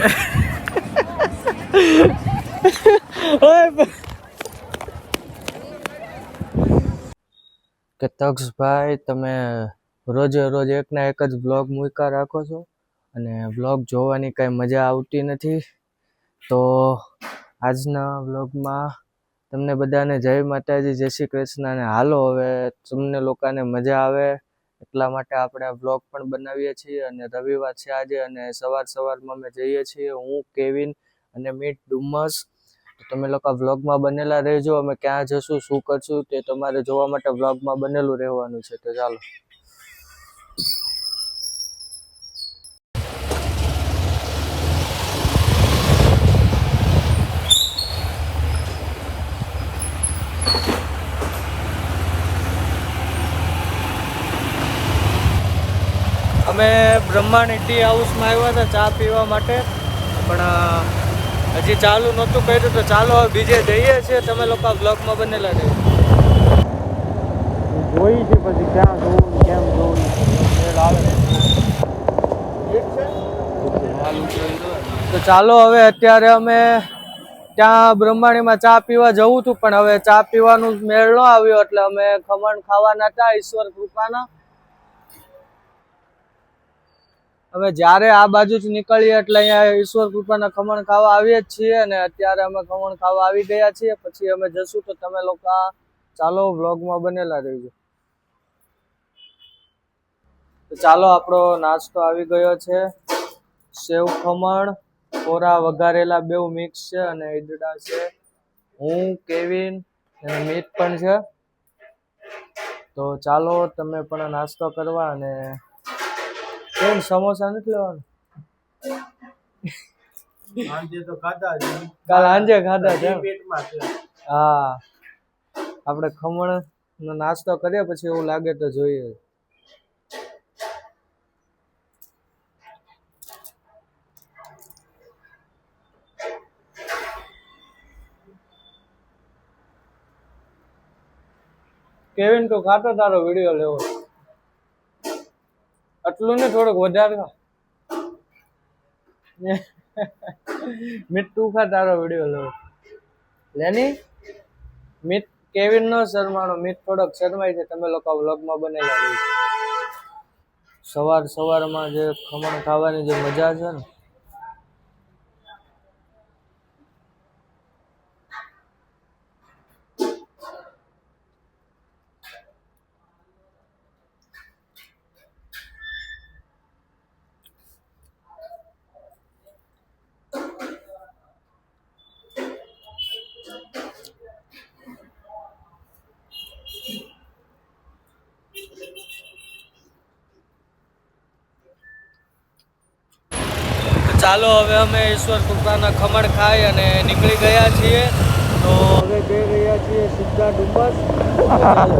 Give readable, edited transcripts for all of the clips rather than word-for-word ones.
કે તક્ષભાઈ તમે રોજે રોજ એકના એક જ બ્લોગ મૂક્યા રાખો છો અને બ્લોગ જોવાની કાંઈ મજા આવતી નથી. તો આજના બ્લોગમાં તમને બધાને જય માતાજી, જય શ્રી કૃષ્ણ. અને હાલો હવે તમને લોકોને મજા આવે એટલા માટે આપણે આ બ્લોગ પણ બનાવીએ છીએ. અને રવિવાર છે આજે અને સવારમાં અમે જઈએ છીએ, હું, કેવિન અને મીત ડુમસ. તમે લોકો વ્લોગમાં બનેલા રહેજો. અમે ક્યાં જશું, શું કરશું તે તમારે જોવા માટે વ્લોગમાં બનેલું રહેવાનું છે. તો ચાલો. અમે બ્રહ્માની ટી હાઉસમાં આવ્યા હતા ચા પીવા માટે, પણ હજી ચાલુ નહોતું કર્યું. તો ચાલો બીજે જઈએ છીએ. તમે લોકો બ્લોગમાં બનેલા રહેજો. જોઈ છે પછી ક્યાં જોવું કેમ જોવું તો ચાલો હવે અત્યારે અમે ત્યાં બ્રહ્માણીમાં ચા પીવા જવું હતું, પણ હવે ચા પીવાનું મેળ ન આવ્યો એટલે અમે ખમણ ખાવાના હતા ઈશ્વર કૃપાના. અમે જ્યારે આ બાજુ જ નીકળીએ એટલે અહીંયા ઈશ્વર કૃપાના ખમણ ખાવા આવીએ જ છીએ. અને અત્યારે અમે ખમણ ખાવા આવી ગયા છીએ. પછી અમે જશું. તો તમે લોકો ચાલો વ્લોગમાં બનેલા રહેજો. તો ચાલો આપણો નાસ્તો આવી ગયો છે. સેવ ખમણ, કોરા વઘારેલા બેઉ મિક્સ છે અને ઈદડા છે. હું, કેવિન અને મીત પણ છે. તો ચાલો તમે પણ નાસ્તો કરવા. અને કેમ સમોસા નથી લેવાનું? કાલ સાંજે ખાધા છે. હા, આપણે ખમણ નો નાસ્તો કરીએ પછી એવું લાગે તો જોઈએ. કેવિન તું ખાતો, તારો વિડીયો લેવો. આટલું ને થોડુંક વધારે ખા. મીત તું ખા, તારો વિડીયો લેવો. લેની મીત કેવિન નો શરમાણો, મીત થોડોક શરમાય છે. તમે લોકો વ્લોગમાં બનેલા રહી. સવારમાં જે ખમણ ખાવાની જે મજા છે ને. ચાલો હવે અમે ઈશ્વર કૃપાના ખમણ ખાઈ અને નીકળી ગયા છીએ. તો હવે જઈ રહ્યા છીએ સીધા ડુમસ. ચાલો.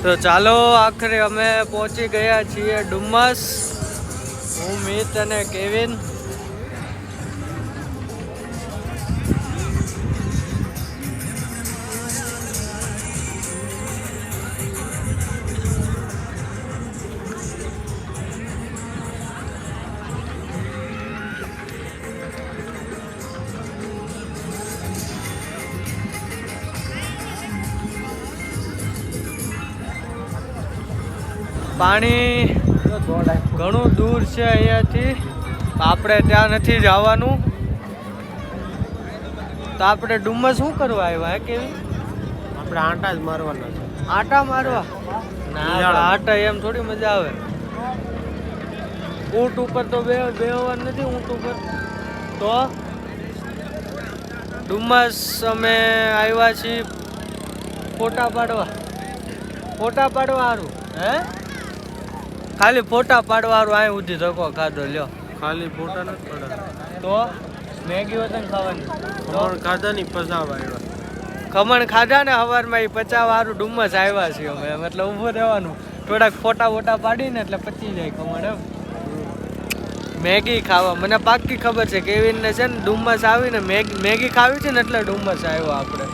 તો ચાલો આખરે અમે પહોંચી ગયા છીએ ડુમસ. હું, મીત અને કેવિન. પાણી ઘણું દૂર છે અહીંયાથી. આપણે ત્યાં નથી જવાનું. તો આપણે ડુમસ શું કરવા આવ્યા હે કેવી? આપણે આંટા જ મારવાના છે. આંટા મારવા? ના, આંટા એમ થોડી મજા આવે. ઊંટ ઉપર તો બેહવાનું નથી. ઊંટ ઉપર તો ડુમસ અમે આવ્યા છીએ ફોટા પાડવા હારું હે ખાલી ફોટા પાડવા હારું અહીં ઉધી ધક્કો ખાધો લ્યો ખાલી ફોટા નથી પડ્યા તો મેગી વતન ખાવાની ખમણ ખાધા ની પસાવ આવ્યા ખમણ ખાધા ને સવારમાં એ પચાવ હારું ડુમ્મસ આવ્યા છીએ અમે એટલે ઊભું રહેવાનું થોડાક ફોટા વોટા પાડીને એટલે પચી જાય ખમણ એમ મેગી ખાવા મને પાક્કી ખબર છે કેવિનને છે ને ડુમ્મસ આવીને મેગી ખાવી છે ને એટલે ડુમ્મસ આવ્યો આપણે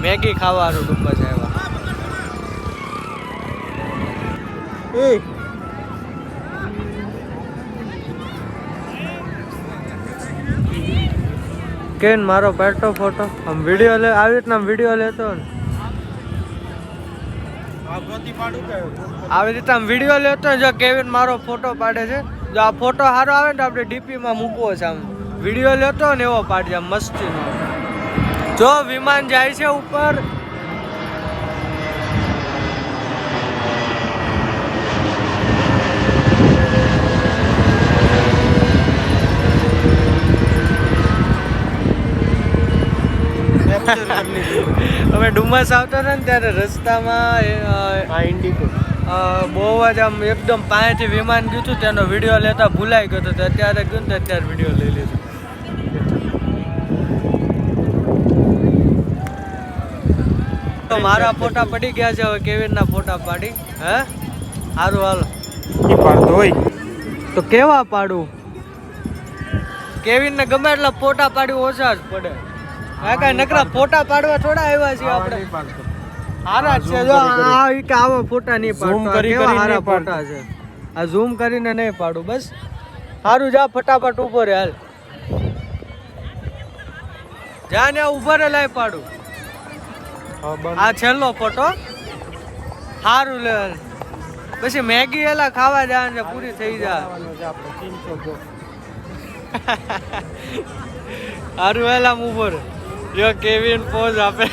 મેગી ખાવા હારું ડુમ્મસ આવ્યા એ કેન મારો પેટો ફોટો આમ વિડીયો લે આવી રીતના વિડીયો લેતો ને આવી રીતે આમ વિડીયો લેતો ને જો કેવિન મારો ફોટો પાડે છે જો આ ફોટો સારો આવે ને તો આપણે ડીપીમાં મૂકવો છે આમ વિડીયો લેતો ને એવો પાડજે આમ મસ્તીનો જો વિમાન જાય છે ઉપર અમે ડુમસ આવતા હતા ને ત્યારે રસ્તામાં ઇન્ડિગો બહુ જ આમ એકદમ પાસેથી વિમાન ગયું હતું તેનો વિડીયો લેતા ભૂલાઈ ગયો હતો અત્યારે ગયું ને અત્યારે વિડીયો લઈ લીધો તો મારા ફોટા પડી ગયા છે હવે કેવિનના ફોટા પાડી હે સારું હાલો પાડતો હોય તો કેવા પાડું કેવિનને ગમે એટલા ફોટા પાડી ઓછા જ પડે આ કઈ નકરા ફોટા પાડવા થોડા આવ્યા છીએ આપણે હારા જ છે જો આ ઈ કે આવા ફોટા નહીં પાડતો કેવા હારા ફોટા છે આ ઝૂમ કરીને નહીં પાડું બસ સારું જા ફટાફટ ઉભો રે હાલ જા ને ઉભો રે લાય પાડું આ છેલ્લો ફોટો સારું લે પછી મેગી એલા ખાવા જવાનું છે પૂરી થઈ જાય સારું એલા ઉભો રે જો કેવિન પોઝ આપે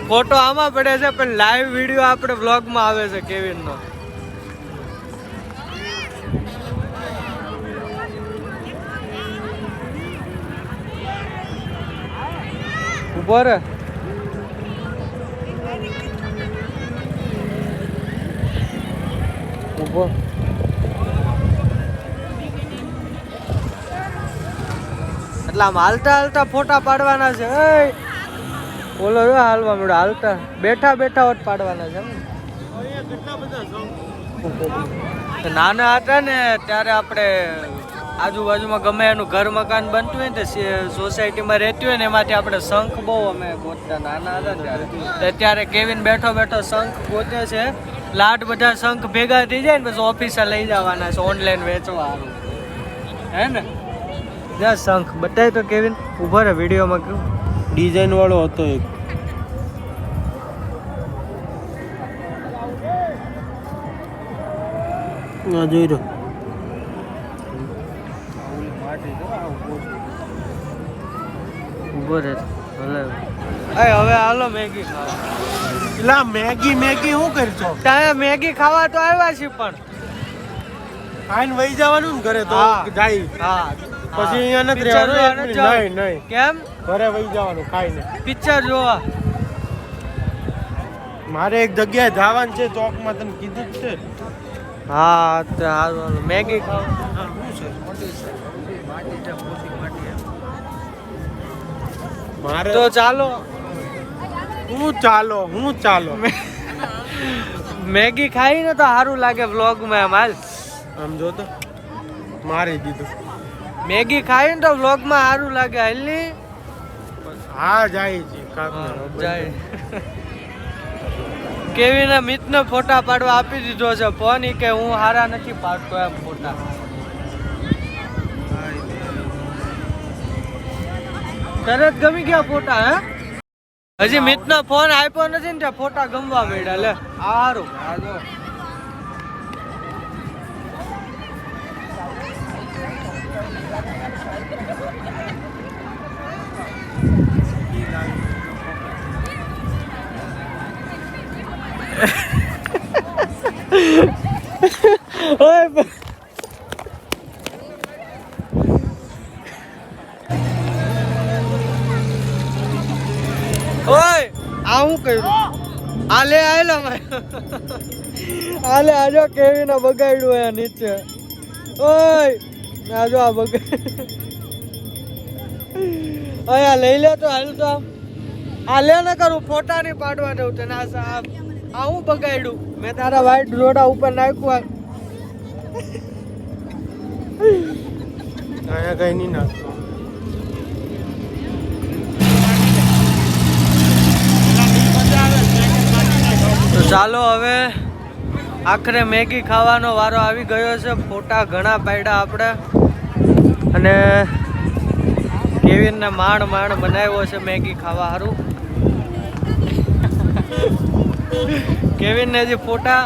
ફોટો આમાં પડે છે પણ લાઈવ વિડીયો આપણે વ્લોગમાં આવે છે કેવિનનો ઉભો રે ઉભો એટલે આમ હાલતા હાલતા ફોટા પાડવાના છે બોલો હાલવા મળે હાલતા બેઠા બેઠા વટ પાડવાના છે નાના હતા ને ત્યારે આપણે આજુબાજુમાં ગમે એનું ઘર મકાન બનતું હોય ને સોસાયટીમાં રહેતી હોય ને એમાંથી આપણે શંખ બહુ અમે ગોતતા નાના હતા ને ત્યારે અત્યારે કેવિન બેઠો બેઠો શંખ ગોતે છે લાડ બધા શંખ ભેગા થઈ જાય ને પછી ઓફિસે લઈ જવાના છે ઓનલાઈન વેચવા હે ને જા શંખ બતાય તો કેવિન ઉભા રહે વિડીયોમાં કેવું ડિઝાઇન વાળો હતો એક જોઈ રહ્યો ઉભો રહે હવે હાલો મેગી ખાવા એલા મેગી શું કરશો ત્યાં મેગી ખાવા તો આવ્યા છે પણ ખાઈને વહી જવાનું ને ઘરે તો જાય હા પછી અહીંયા નથી રહેવાનું નહીં કેમ ઘરે વહી જવાનું ખાઈને પિક્ચર જોવા મારે એક જગ્યાએ જવાનું છે ચોકમાં તને કીધું જ છે હા તો મેગી ખાવા મારે તો ચાલો હું ચાલો મેગી ખાઈને તો સારું લાગે વ્લોગમાં એમ હાલ આમ જો તો મારી દીધું મેગી ખાઈને તો વ્લોગમાં સારું લાગે હાલ ની હા જાય છે જાય કેવીને મિતને ફોટા પાડવા આપી દીધો છે ફોન ઈ કે હું હારા નથી પાડતો એમ ફોટા તરત ગમી ગયા ફોટા હે હજી મિતનો ફોન આપ્યો નથી ને ત્યાં ફોટા ગમવા પડ્યા લે સારું ઓય આમ હું કર્યું આલે આયલા આલે આજો કેવીને બગાડ્યું અહીંયા નીચે ઓય આજો આ બગાડ અહીંયા લઈ લે તો હાલ તો આ લે ન કરું ફોટા નહીં પાડવા દઉં તને આ હું બગાડ્યું મેં તારા વાઈટ રોડા ઉપર નાખ્યું અહીંયા કઈ નહીં નાખતો તો ચાલો હવે આખરે મેગી ખાવાનો વારો આવી ગયો છે ફોટા ઘણા પાડ્યા આપણે અને કેવિનને માંડ બનાવ્યો છે મેગી ખાવા સારું કેવિનને હજી ફોટા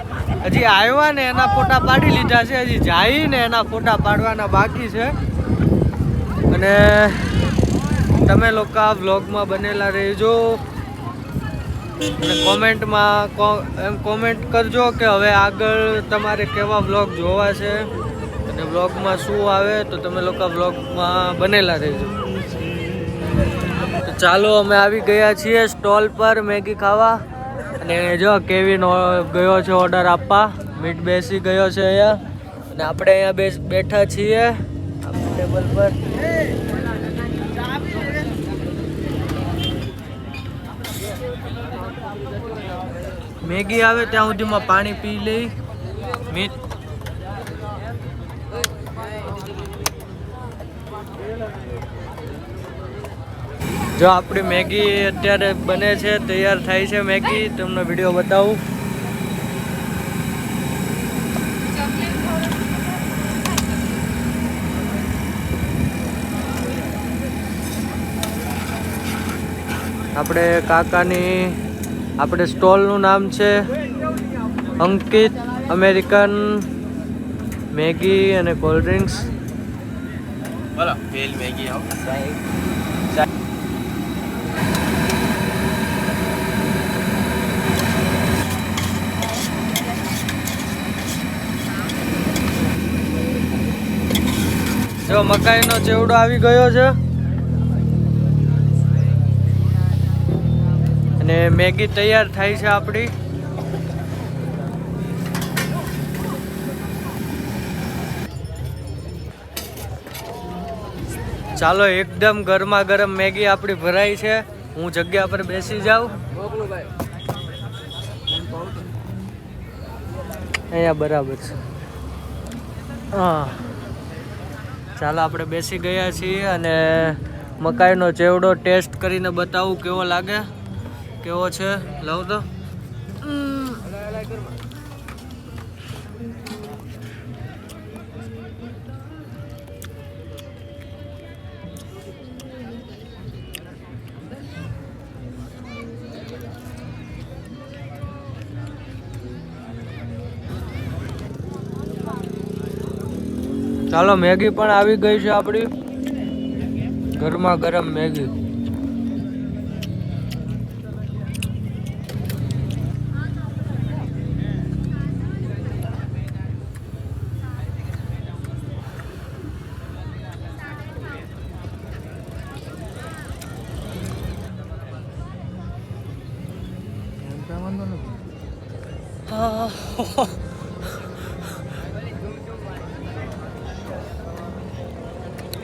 હજી આવ્યા ને એના ફોટા પાડી લીધા છે હજી જઈને એના ફોટા પાડવાના બાકી છે અને તમે લોકો આ વ્લોગમાં બનેલા રહેજો અને કોમેન્ટ કરજો કે હવે આગળ તમારે કેવા વ્લોગ જોવા છે અને વ્લોગમાં શું આવે તો તમે લોકો વ્લોગમાં બનેલા રહેજો તો ચાલો અમે આવી ગયા છીએ સ્ટોલ પર મેગી ખાવા અને જો કેવિન ગયો છે ઓર્ડર આપવા મીટ બેસી ગયો છે અહીંયા અને આપણે અહીંયા બેઠા છીએ ટેબલ પર મેગી આવે ત્યાં સુધીમાં પાણી પી લઈ મીટ જો આપણી મેગી અત્યારે બને છે તૈયાર થાય છે મેગી તમને વિડીયો બતાવું આપણે કાકાની આપણે સ્ટોલનું નામ છે અંકિત અમેરિકન મેગી અને કોલ્ડ ડ્રિંક્સ બોલો વેલ મેગી આવો જો મકાઈનો ચેવડો આવી ગયો છે અને મેગી તૈયાર થાય છે આપણી ચાલો એકદમ ગરમા ગરમ મેગી આપણી ભરાઈ છે હું જગ્યા પર બેસી જાઉં અહીંયા બરાબર છે હા ચાલો આપણે બેસી ગયા છીએ અને મકાઈનો ચેવડો ટેસ્ટ કરીને બતાવું કેવો લાગે કેવો છે લઉં તો ચાલો મેગી પણ આવી ગઈ છે આપણી ગરમા ગરમ મેગી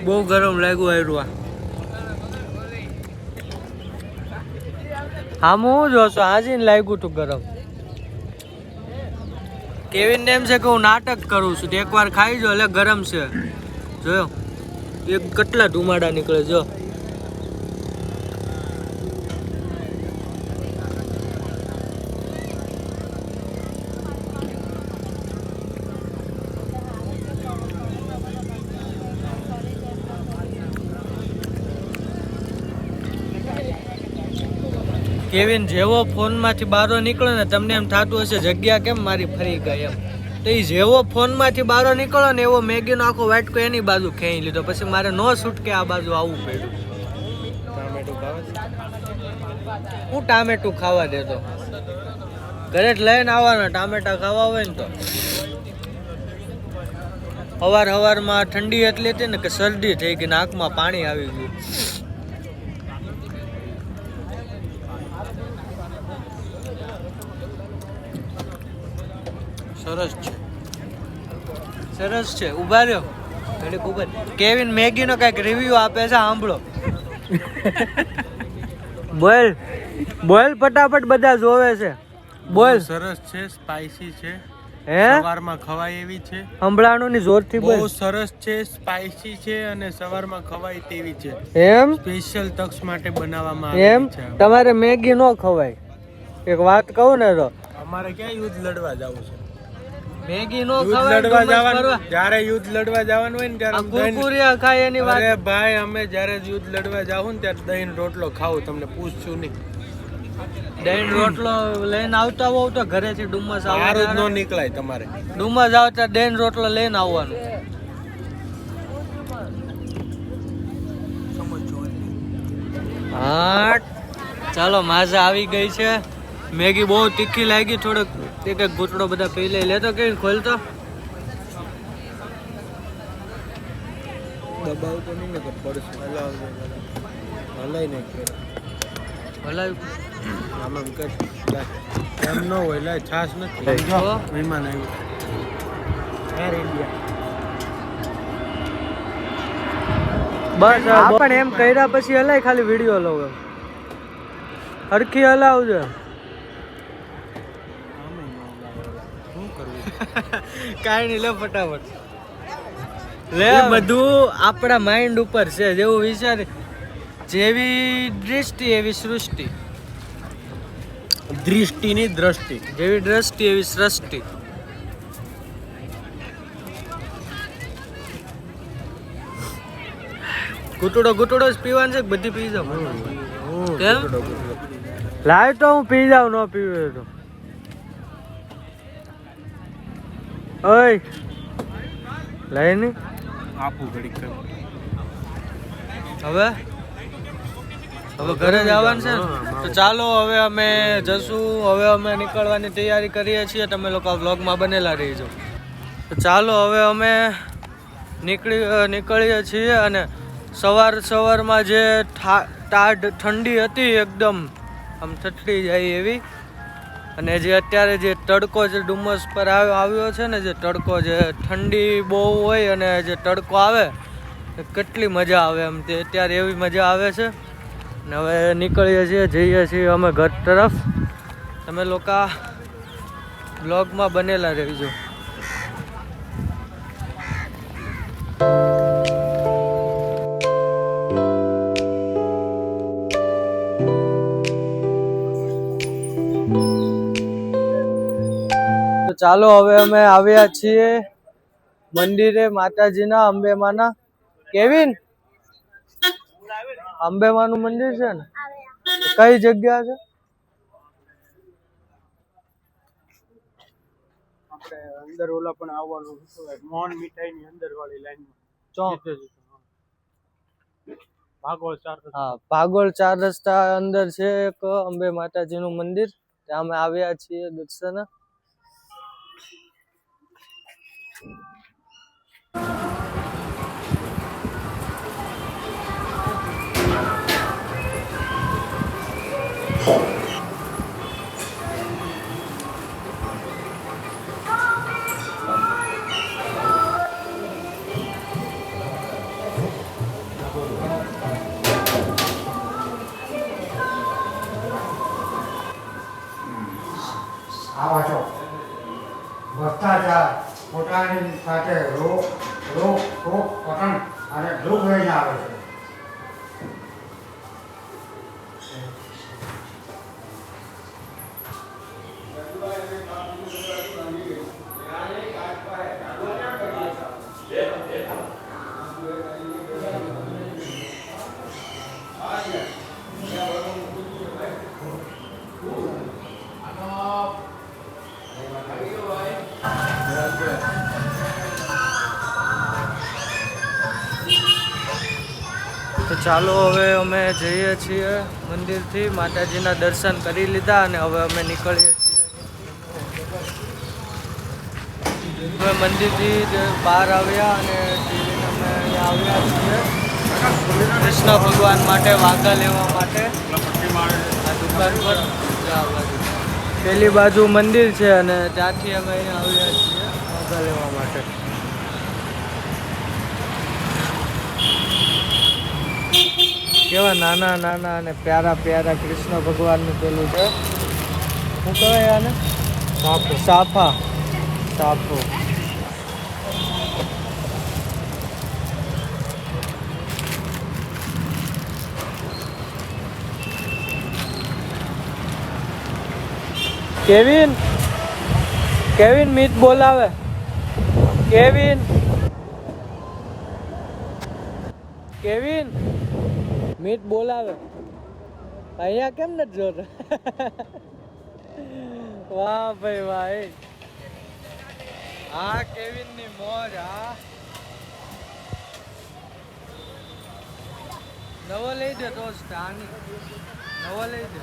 બહુ ગરમ લાગ્યું આયરું આમ હું જોશો હાજી ને લાગ્યું તું ગરમ કેવિન એમ છે કે હું નાટક કરું છું એકવાર ખાઈ જો એટલે ગરમ છે જોયો એક કેટલા ધુમાડા નીકળે જો કેવિન જેવો ફોનમાંથી બહાર નીકળો ને તમને એમ થતું હશે જગ્યા કેમ મારી ફરી ગઈ એમ તો એ જેવો ફોનમાંથી બહાર નીકળો ને એવો મેગીનો આખો વાટકો એની બાજુ ખેંચી લીધો પછી મારે ન છૂટકે આ બાજુ આવવું પડ્યું હું ટામેટું ખાવા દેતો ઘરે જ લઈને આવવાના ટામેટા ખાવા હોય ને તો હવારમાં ઠંડી એટલી હતી ને કે શરદી થઈ ગઈ નાકમાં પાણી આવી ગયું સરસ છે. સરસ છે. ઉભા રહ્યો ઘડીક ઉભા. કેવિન મેગીનો કંઈક રિવ્યુ આપે છે, સાંભળો. બોલ બોલ ફટાફટ, બધા જોવે છે. બોલ. સરસ છે, સ્પાઈસી છે, હે સવારમાં ખવાય એવી છે. સંભળાણું ની જોરથી બોલ. બહુ સરસ છે, સ્પાઈસી છે અને સવારમાં ખવાય તેવી છે. એમ સ્પેશિયલ તક્ષ માટે બનાવવામાં એમ આવેલી છે. તમારે મેગી નો ખવાય. એક વાત કહું ને તો અમારે ક્યાં યુદ્ધ લડવા જવું છે? મેગી નો યુદ્ધ ખવાય. લડવા ડુમસ જવાનું, ફરવા. જ્યારે યુદ્ધ લડવા જવાનું હોય ને ત્યારે આ અમે દહીં- કુરકુરિયા ખાય એની વાત. અરે ભાઈ, અમે જ્યારે યુદ્ધ લડવા જાવું ને ત્યારે દહીં રોટલો ખાવું, તમને પૂછશું નહીં. દહીં રોટલો લઈને આવતા હોવ તો ઘરેથી ડુમસ સારું જ આવવાનું. ન નીકળાય તમારે. ડુમસ આવતા દહીં રોટલો લઈને આવવાનું. હા ચાલો, માઝા આવી ગઈ છે. મેગી બહુ તીખી લાગી, થોડોક એક એક ઘૂંટડો બધા પી લે. લેતો કઈ ખોલતો દબાવતો નહીં ને તો પડશે. હલાય નહીં ભલાઈ. આમ એમ કર. એમ ન હોય, લાય છાશ નથી. તો? મહેમાન આવ્યું. Air India. બસ પણ એમ કર્યા પછી હલાય, ખાલી વિડીયો લો હરખી હલાવજો. શું કરવું? કાંઈ નહીં, લે ફટાફટ લે. બધું આપણા માઇન્ડ ઉપર છે. જેવું વિચાર, જેવી દૃષ્ટિ એવી સૃષ્ટિ. દૃષ્ટિની દ્રષ્ટિ. જેવી દ્રષ્ટિ એવી સૃષ્ટિ. ઘૂંટડો ઘૂંટડો જ પીવાનું છે કે બધી પી જાવ? કેમ? લાવ તો હું પી જાઉં, ન પીવું તો. ઓય લઈ ની આપું ઘડીક કર. હવે ઘરે જવાનું છે ને? તો ચાલો હવે અમે જશું. હવે અમે નીકળવાની તૈયારી કરીએ છીએ. તમે લોકો વ્લોગમાં બનેલા રહીજો. તો ચાલો હવે અમે નીકળીએ છીએ. અને સવારમાં જે ટાઢ ઠંડી હતી, એકદમ આમ ઠઠડી જાય એવી. અને જે અત્યારે જે તડકો જે ડુમસ પર આવ્યો છે ને, જે તડકો, જે ઠંડી બહુ હોય અને જે તડકો આવે, કેટલી મજા આવે એમ. તે અત્યારે એવી મજા આવે છે. ને હવે નીકળીએ છીએ, જઈએ છીએ અમે ઘર તરફ. તમે લોકો બ્લોગમાં બનેલા રહેજો. તો ચાલો, હવે અમે આવ્યા છીએ મંદિરે, માતાજીના, અંબેમાના. કેવિન, અંબેમાનું મંદિર છે ને? કઈ જગ્યા છે? આપણે અંદર ઓલા પણ આવવાનું મોહન મીઠાઈ ની અંદર વાળી લાઈન ચોક. ભાગોળ 4 રસ્તા. હા, ભાગોળ 4 રસ્તા અંદર છે એક અંબે માતાજીનું મંદિર. ત્યાં અમે આવ્યા છીએ દર્શને. આવા છો ભ્રષ્ટાચાર પોતાની સાથે રોગ પતન અને દુઃખ લઈને આવે છે. તો ચાલો, હવે અમે જઈએ છીએ મંદિરથી. માતાજીના દર્શન કરી લીધા અને હવે અમે નીકળીએ છીએ. હવે મંદિરથી બહાર આવ્યા અને અમે અહીંયા આવ્યા છીએ કૃષ્ણ ભગવાન માટે વાઘા લેવા માટે. આ દુકાન પર પેલી બાજુ મંદિર છે અને ત્યાંથી અમે અહીંયા આવ્યા છીએ મોગા લેવા માટે. કેવા નાના નાના અને પ્યારા પ્યારા કૃષ્ણ ભગવાનનું પેલું છે. શું કહેવાય આને? સાફા. સાફો. કેવિન કેવિન મીત બોલાવે. કેવિન કેવિન મીત બોલાવે. અહીંયા કેમ નથી જોતા? વાહ ભાઈ વાહ. હા કેવિન ની મોજ. હા નવો લઈ દે દોસ્ત. આની નવો લઈ દે.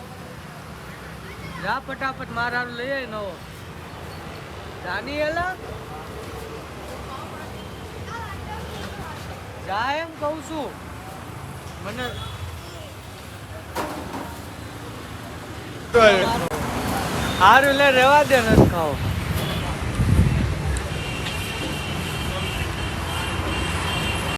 જા ફટાફટ મારાનું લઈ આવી નવો. જાની એલા જા એમ કહું છું મને. હારું લે રેવા દે નથી ખાવ.